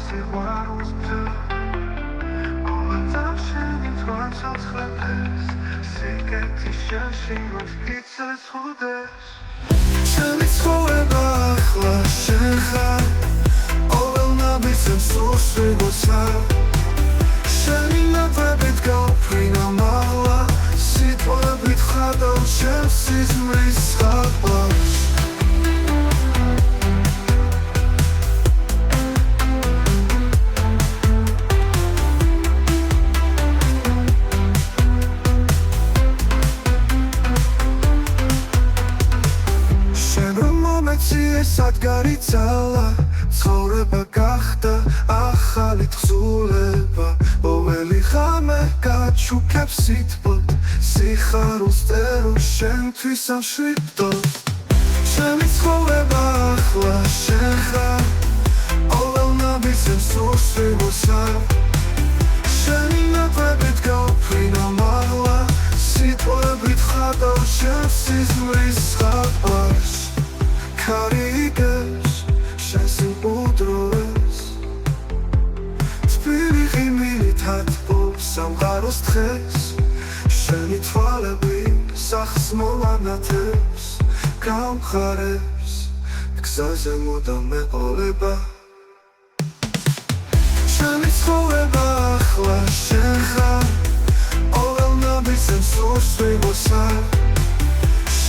სიყვარულს ყოველდღე თვალს ხლებს სიკეთის შეშინოს იცეცხლდეს შენი ცხოვრება ახლა შენ ხარ ყოველ ნაბიჯს უსვიგოსა შენი ნაკვებით გავფრინო მაღლა სიტყვებით ხადავ შენ სიზმრის ხალხს სადგარი ძალა ცხოვრება გახდა ახალი თხზულება ყოველი ღამე გაჩუქებს სიტყვად სიხარულს წერო შენთვის ამ შრიფტად შენი ცხოვრება ახლა შენ ხარ ყოველ ნაბიჯს უსვიგოსა შენი ნაკვებით გავფრინო მაღლა სიტყვებით ხადავ შენ სიზმრის ხალხს Karigers, შენსი უდროეს თბილი ღიმილით ატყობს სამყაროს დღეს შენი თვალები სახს მოვანათებს გამხარებს გზაზე მუდამ მეყოლება შენი ცხოვრება ახლა შენ ხარ ყოველ ნაბიჯს უსვიგოსა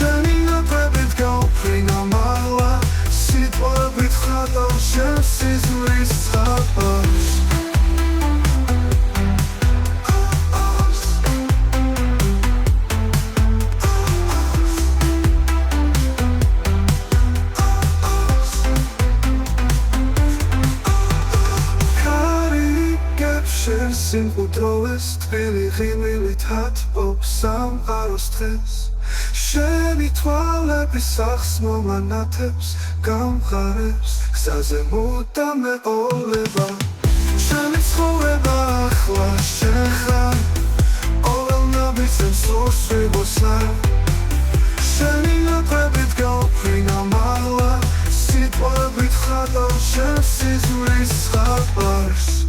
შენი ნაკვებით გავფრინო მაღლა სიტყვებით ხადავ შენ სიზმრის ხალხს კარიგებს შენს სიმყუდროეს თბილი ღიმილით ატყობს სამყაროს დღეს შენი თვალები სახს მომანათებს გამხარებს გზაზე მუდამ მეყოლება შენი ცხოვრება ახლა შენ ხარ ყოველ ნაბიჯს უსვიგოსა შენი ნაკვებით გავფრინო მაღლა სიტყვებით ხადავ შენ სიზმრის ხალხს